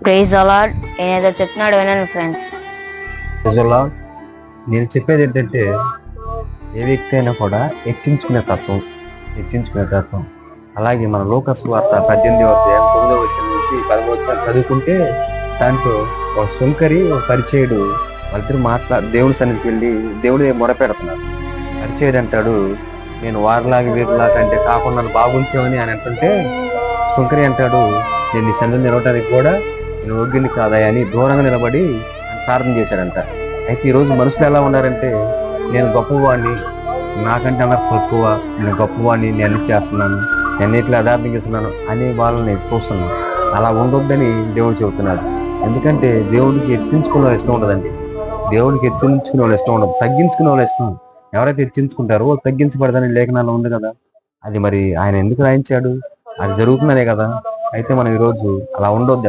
Praise అలాడ్ ఏదో చెప్తున్నాడు వినండి ఫ్రెండ్స్. నిజంగా నేను చెప్పేది ఏంటంటే, ఏ వ్యక్తి అయినా కూడా హెచ్చించుకునే తత్వం. అలాగే మన లోకస్ వార్త 18వ అధ్యాయం 9వ వచనం నుంచి 10వ వచనం చదువుకుంటే, దాంట్లో ఒక సుంకరి ఒక పరిచయుడు వాళ్ళిద్దరు దేవుడి సన్నిధికి వెళ్ళి దేవుడి మొరపెడుతున్నారు. పరిచయుడు అంటాడు, నేను వారిలాగా వీరిలాగా అంటే కాకుండా నన్ను బాగుంచామని అని అంటుంటే, సుంకరి అంటాడు, నేను నీ సన్నిధిని నిలవడానికి కూడా నేను యోగ్యుని కాదయా అని దూరంగా నిలబడి ప్రార్థన చేశాడంట. అయితే ఈరోజు మనుషులు ఎలా ఉన్నారంటే, నేను గొప్పవాడిని, నాకంటే అందరు తక్కువ, నేను గొప్పవాడిని, నేను అన్ని చేస్తున్నాను, నేను అన్నిట్లో యథార్థిస్తున్నాను అని వాళ్ళని చూస్తున్నాను. అలా ఉండొద్దని దేవుడు చెబుతున్నాడు. ఎందుకంటే దేవుడికి హెచ్చించుకునే వాళ్ళు ఇష్టం ఉండదండి. దేవుడికి హెచ్చించుకునే వాళ్ళు ఇష్టం ఉండదు, తగ్గించుకునే వాళ్ళు ఇష్టం. ఎవరైతే హెచ్చించుకుంటారో వాళ్ళు తగ్గించబడదని లేఖనాల్లో ఉంది కదా. అది మరి ఆయన ఎందుకు రాయించాడు? అది జరుగుతుందనే కదా. అయితే మనం ఈరోజు అలా ఉండొద్దు.